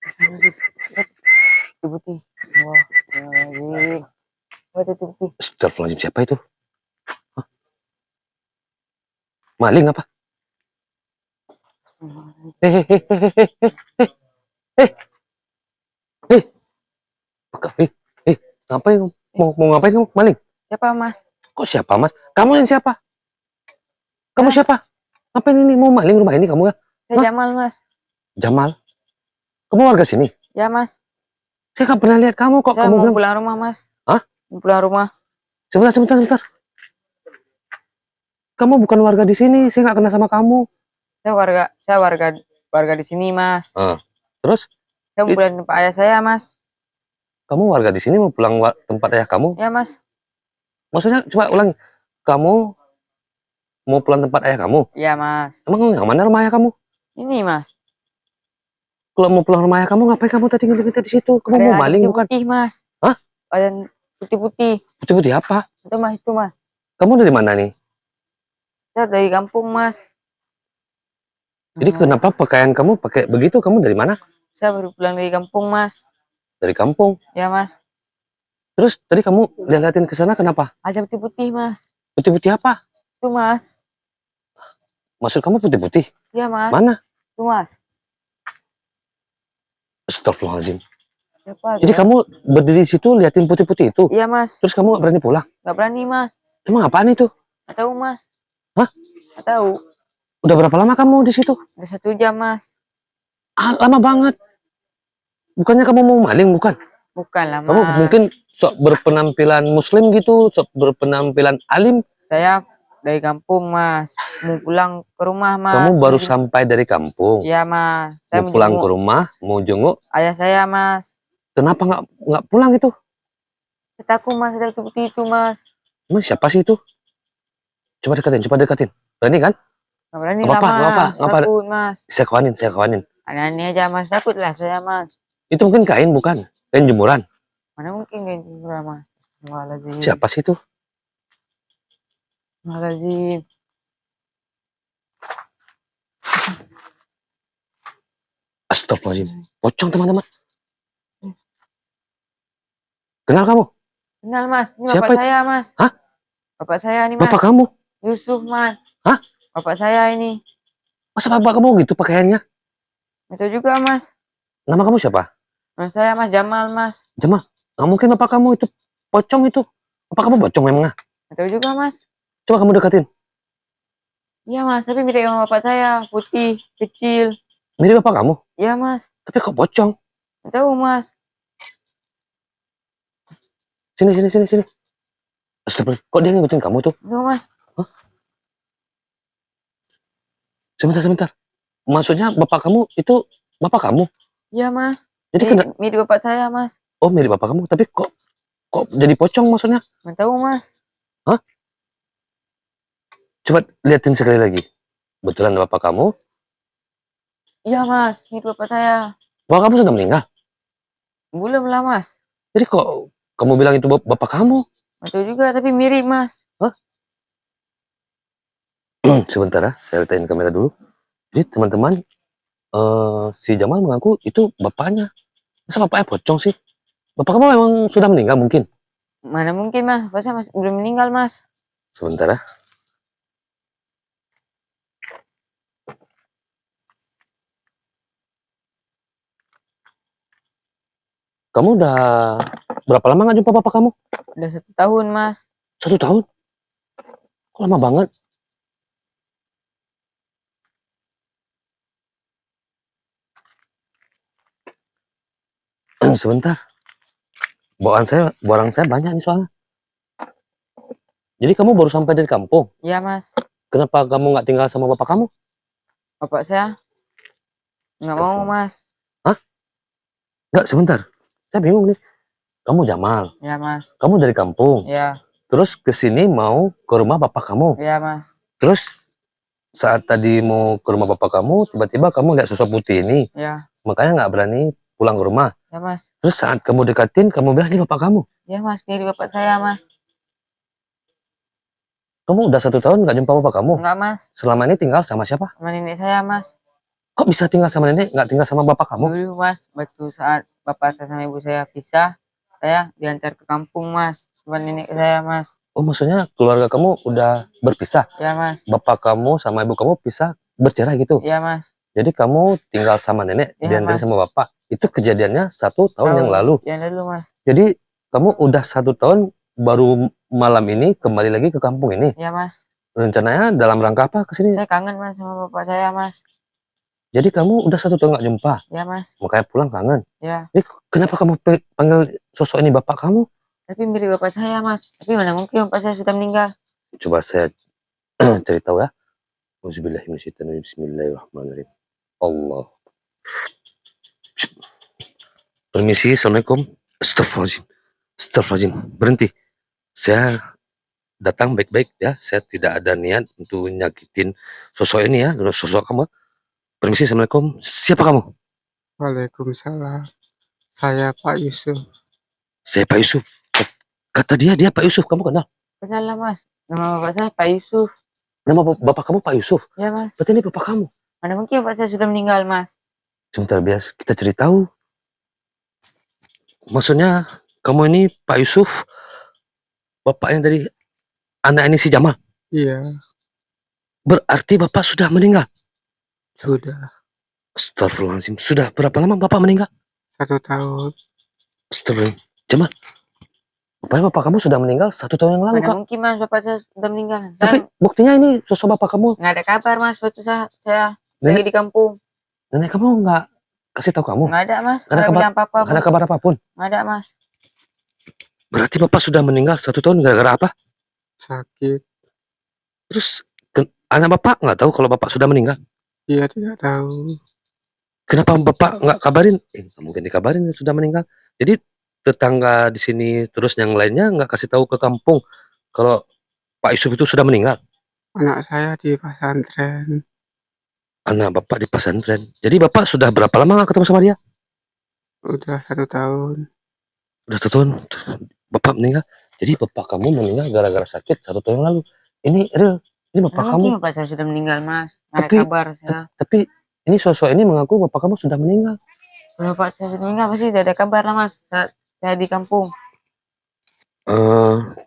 Putih-putih. Wah, lagi. Wah, putih-putih. Astagfirullahaladzim, siapa itu? Hah? Maling apa? Eh, eh, ngapain? Mau ngapain kamu? Maling? Siapa, Mas? Kok siapa, Mas? Kamu yang siapa? Kamu Hah? siapa? Ngapain ini? Mau maling rumah ini kamu ya? Saya Hah? Jamal, Mas. Jamal? Kamu warga sini? Ya, Mas. Saya nggak pernah lihat kamu kok. Saya Kamu mau bilang, pulang rumah, Mas. hah? Mau pulang rumah. Sebentar. Kamu bukan warga di sini. Saya nggak kenal sama kamu. Saya warga di sini, Mas. Terus? Saya mau pulang tempat ayah saya, Mas. Kamu warga di sini mau pulang tempat ayah kamu? Ya, Mas. Maksudnya, coba ulangi. Kamu mau pulang tempat ayah kamu? Ya, Mas. Emang yang mana rumah ayah kamu? Ini, Mas. Kalau mau pulang rumah ayah kamu, ngapain kamu tadi ngintip-ngintip di situ? Kamu mau maling bukan? Putih, Mas. Hah? Ada putih-putih. Putih-putih apa? Itu, Mas. Itu, Mas. Kamu dari mana nih? Saya dari kampung, Mas. Jadi kenapa pakaian kamu pakai begitu? Kamu dari mana? Saya baru pulang dari kampung, Mas. Dari kampung. Ya, Mas. Terus tadi kamu liatin ke sana kenapa? Ada putih-putih, Mas. Putih-putih apa? Itu, Mas. Maksud kamu putih-putih? Ya, Mas. Mana? Itu, Mas. Astagfirullahaladzim. Siapa? Jadi kamu berdiri di situ liatin putih-putih itu? Iya, Mas. Terus kamu gak berani pulang? Gak berani, Mas. Emang apaan itu? Gak tahu, Mas. Hah? Gak tahu. Udah berapa lama kamu di situ? Udah 1 jam, Mas. Ah, lama banget. Bukannya kamu mau maling, bukan? Bukan lah, Mas. Kamu mungkin sok berpenampilan muslim gitu, sok berpenampilan alim. Saya dari kampung, Mas. Mau pulang ke rumah, Mas. Kamu baru sampai dari kampung. Iya, Mas. Saya mau pulang ke rumah, mau jenguk ayah saya, Mas. Kenapa nggak pulang itu? Saya takut, Mas. Ada putih itu, Mas. Emang siapa sih itu? Coba dekatin. Berani kan? Gak berani Nggak lah, apa-apa, Mas. Takut, Mas. Saya kawanin. Aneh-aneh aja, Mas. Takut lah saya, Mas. Itu mungkin kain, bukan? Kain jemuran. Mana mungkin kayak gitu, Mas. Astagfirullahaladzim. Siapa sih itu? Astagfirullahaladzim. Astagfirullahaladzim. Pocong, teman-teman. Kenal kamu? Kenal, Mas. Ini Siapa bapak itu? saya, Mas. Hah? Bapak saya nih, Mas. Bapak kamu? Yusuf, Mas. Hah? Bapak saya ini. Masa bapak kamu gitu pakaiannya? Itu juga, Mas. Nama kamu siapa? Mas saya, Mas Jamal, Mas. Jamal. Nggak mungkin bapak kamu itu pocong itu. Bapak kamu pocong memang? Itu juga, Mas. Coba kamu dekatin. Iya, Mas. Tapi mirip sama bapak saya. Putih, kecil. Mirip bapak kamu? Iya, Mas. Tapi kok pocong? Nggak tahu, Mas. Sini. Astagfirullah. Kok dia ngikutin kamu tuh? Itu, Mas. Hah? Sebentar. Maksudnya bapak kamu itu bapak kamu? Iya, Mas. Jadi mirip bapak saya, Mas. Oh, mirip bapak kamu. Tapi kok jadi pocong maksudnya? Nggak tahu, Mas. Hah? Coba liatin sekali lagi. Betulan bapak kamu? Iya, Mas. Mirip bapak saya. Bapak kamu sudah meninggal? Belum lah, Mas. Jadi kok kamu bilang itu bapak kamu? Itu juga, tapi mirip, Mas. Hah? Sebentar ya, saya letakkan kamera dulu. Jadi teman-teman, si Jamal mengaku itu bapaknya. Masa bapaknya pocong sih? Bapak kamu memang sudah meninggal mungkin? Mana mungkin, Mas. Bapak saya masih belum meninggal, Mas. Sebentar ya. Kamu udah berapa lama nggak jumpa bapak kamu? Udah 1 tahun, Mas. 1 tahun? Kok lama banget? Sebentar. Barang saya banyak nih soalnya. Jadi kamu baru sampai dari kampung? Iya, Mas. Kenapa kamu nggak tinggal sama bapak kamu? Bapak saya nggak mau, Mas. Hah? Nggak, sebentar. Saya bingung nih. Kamu Jamal. Iya, Mas. Kamu dari kampung. Iya. Terus kesini mau ke rumah bapak kamu. Iya, Mas. Terus saat tadi mau ke rumah bapak kamu, tiba-tiba kamu lihat sosok putih ini. Iya. Makanya nggak berani pulang ke rumah. Iya, Mas. Terus saat kamu dekatin, kamu bilang ini bapak kamu. Iya, Mas. Mirip bapak saya, Mas. Kamu udah 1 tahun nggak jumpa bapak kamu? Enggak, Mas. Selama ini tinggal sama siapa? Sama nenek saya, Mas. Kok bisa tinggal sama nenek, nggak tinggal sama bapak kamu? Dulu mas, waktu saat bapak saya sama ibu saya pisah, saya diantar ke kampung mas, sama nenek saya mas. Oh, maksudnya keluarga kamu udah berpisah? Ya mas, Bapak kamu sama ibu kamu pisah, bercerai gitu? ya mas, Jadi kamu tinggal sama nenek, ya diantarin mas. sama bapak. Itu kejadiannya 1 tahun yang Tahun lalu. yang lalu mas, Jadi kamu udah 1 tahun baru malam ini kembali lagi ke kampung ini. ya mas. Rencananya dalam rangka apa ke sini? Saya kangen mas sama bapak saya mas, Jadi kamu udah 1 tahun nggak jumpa, ya mas, makanya pulang kangen. ya. Jadi kenapa kamu panggil sosok ini bapak kamu? Tapi mirip bapak saya mas, tapi mana mungkin bapak saya sudah meninggal. Coba saya cari tahu ya. Auzubillahiminasyaitonirrajim. Bismillahirrahmanirrahim. Allah. Permisi, assalamualaikum. Astagfirullahaladzim. Astagfirullahaladzim. Berhenti. Saya datang baik-baik ya. Saya tidak ada niat untuk nyakitin sosok ini ya, sosok kamu. Permisi, assalamualaikum. Siapa kamu? Waalaikumsalam. Saya Pak Yusuf. Saya Pak Yusuf. Kata dia Pak Yusuf. Kamu kenal? Kenal lah mas, nama bapak saya Pak Yusuf. Nama bapak kamu Pak Yusuf. Ya mas, Berarti ini bapak kamu. mana mungkin bapak saya sudah meninggal mas. Sebentar biar kita cari tahu. Maksudnya kamu ini Pak Yusuf, bapaknya dari anak ini si Jamal. Iya, Berarti bapak sudah meninggal. sudah Astagfirullahaladzim. Sudah berapa lama bapak meninggal? 1 tahun. Astagfirullah. Jamal, bapaknya bapak kamu sudah meninggal 1 tahun yang lalu, Mana Kak. mungkin mas bapak saya sudah meninggal. Tapi Saya buktinya ini sosok bapak kamu. nggak ada kabar mas waktu saya lagi Nenek, di kampung. nenek kamu nggak kasih tahu kamu? Nggak ada mas, Nggak ada nggak kabar- bilang apa-apa. Nggak ada kabar apapun. Nggak ada mas. Berarti bapak sudah meninggal 1 tahun gara-gara apa? Sakit. Terus anak bapak nggak tahu kalau bapak sudah meninggal. Dia tidak tahu. Kenapa bapak nggak kabarin? Nggak mungkin dikabarin sudah meninggal. Jadi tetangga di sini terus yang lainnya nggak kasih tahu ke kampung kalau Pak Yusuf itu sudah meninggal. Anak saya di pesantren. Anak bapak di pesantren. Jadi bapak sudah berapa lama nggak ketemu sama dia? Udah 1 tahun. Udah 1 tahun. Bapak meninggal. Jadi bapak kamu meninggal gara-gara sakit 1 tahun yang lalu. Ini real. Ini bapak Mana kamu. mungkin bapak saya sudah meninggal mas. Nggak ada Tapi- kabar saya. Tapi ini sosok ini mengaku bapak kamu sudah meninggal. Kalau bapak saya sudah meninggal pasti tidak ada kabar lah mas. Saya di kampung.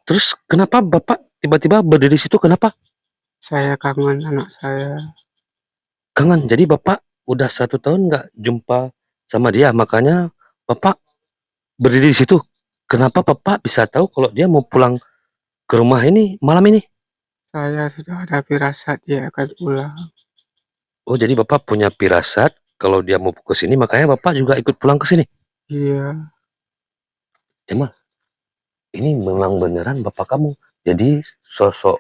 Terus kenapa bapak tiba-tiba berdiri situ? Kenapa? Saya kangen anak saya. Kangen. Jadi bapak udah 1 tahun nggak jumpa sama dia, makanya bapak berdiri di situ. Kenapa bapak bisa tahu kalau dia mau pulang ke rumah ini malam ini? Saya sudah ada firasat dia akan pulang. Oh, jadi bapak punya firasat kalau dia mau ke sini, makanya bapak juga ikut pulang ke sini. Iya, Jamal, ini memang beneran bapak kamu. Jadi sosok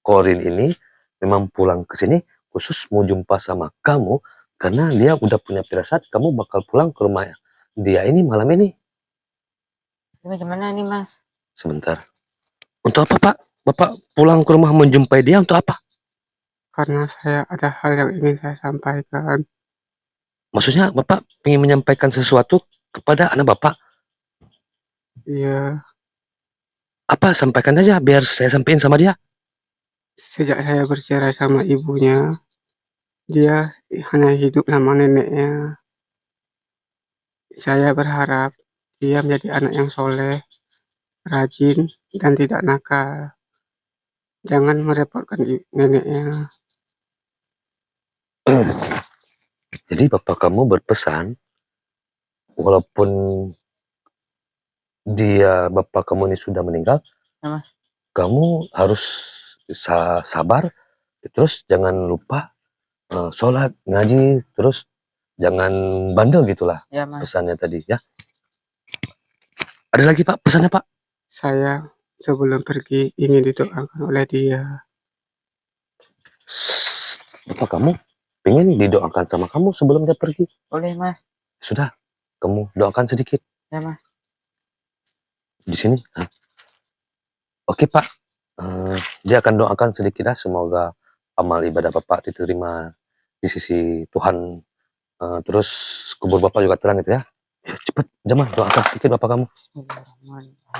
Korin ini memang pulang ke sini khusus mau jumpa sama kamu karena dia udah punya firasat kamu bakal pulang ke rumah dia ini malam ini. Tapi gimana nih mas? Sebentar. Untuk apa, Pak? Bapak pulang ke rumah menjumpai dia untuk apa? karena saya ada hal yang ingin saya sampaikan. Maksudnya Bapak ingin menyampaikan sesuatu kepada anak Bapak? Iya, Apa? Sampaikan aja biar saya sampaikan sama dia. sejak saya bercerai sama ibunya, dia hanya hidup sama neneknya. Saya berharap dia menjadi anak yang soleh, rajin, dan tidak nakal. Jangan merepotkan neneknya. Jadi Bapak kamu berpesan, walaupun Bapak kamu ini sudah meninggal, Ya, Mas. kamu harus sabar, terus jangan lupa sholat, ngaji, terus jangan bandel gitulah Ya mas. pesannya tadi ya. Ada lagi Pak pesannya Pak? Saya sebelum pergi ingin didoakan oleh dia. Bapak kamu pengen didoakan sama kamu sebelum dia pergi? Boleh mas. Sudah, kamu doakan sedikit Ya mas. di sini. Hah? Oke Pak, dia akan doakan sedikit ya, semoga amal ibadah Bapak diterima di sisi Tuhan. Terus kubur Bapak juga terang gitu ya. Cepat, Jamal, doakan sedikit Bapak kamu. Bismillahirrahmanirrahim.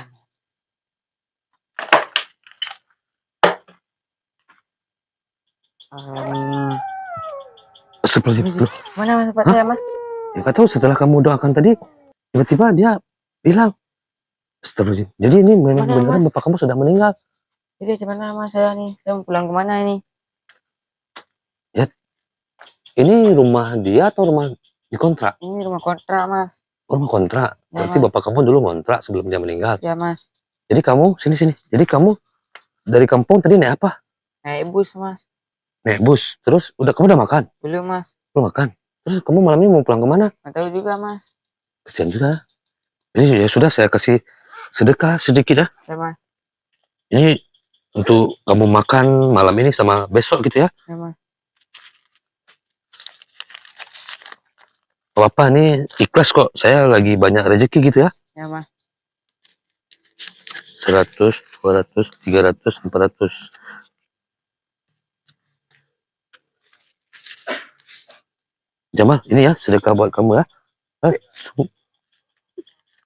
Astagfirullahaladzim. Loh, Mana mas tempat Hah? saya mas? ya nggak tahu setelah kamu doakan tadi, tiba-tiba dia bilang, astagfirullahaladzim. Jadi ini memang Mana, beneran Mas? bapak kamu sudah meninggal. Jadi gimana mas saya nih? Saya mau pulang kemana ini? Ini rumah dia atau rumah dikontrak? Ini rumah kontrak mas. Rumah kontrak. Ya, Berarti Mas. bapak kamu dulu ngontrak sebelum dia meninggal. Ya mas. Jadi kamu sini. Jadi kamu dari kampung tadi naik apa? Naik bus mas. Naik bus. Terus kamu udah makan? Belum mas. Belum makan. Terus kamu malam ini mau pulang kemana? Nggak tahu juga mas. Kesian juga. Ini ya sudah, saya kasih sedekah sedikit ya. Ya mas. Ini untuk kamu makan malam ini sama besok gitu ya. Ya mas. Bapak ini ikhlas kok. Saya lagi banyak rezeki gitu ya. Ya mas. 100, 200, 300, 400. Jamal, ini ya sedekah buat kamu ya.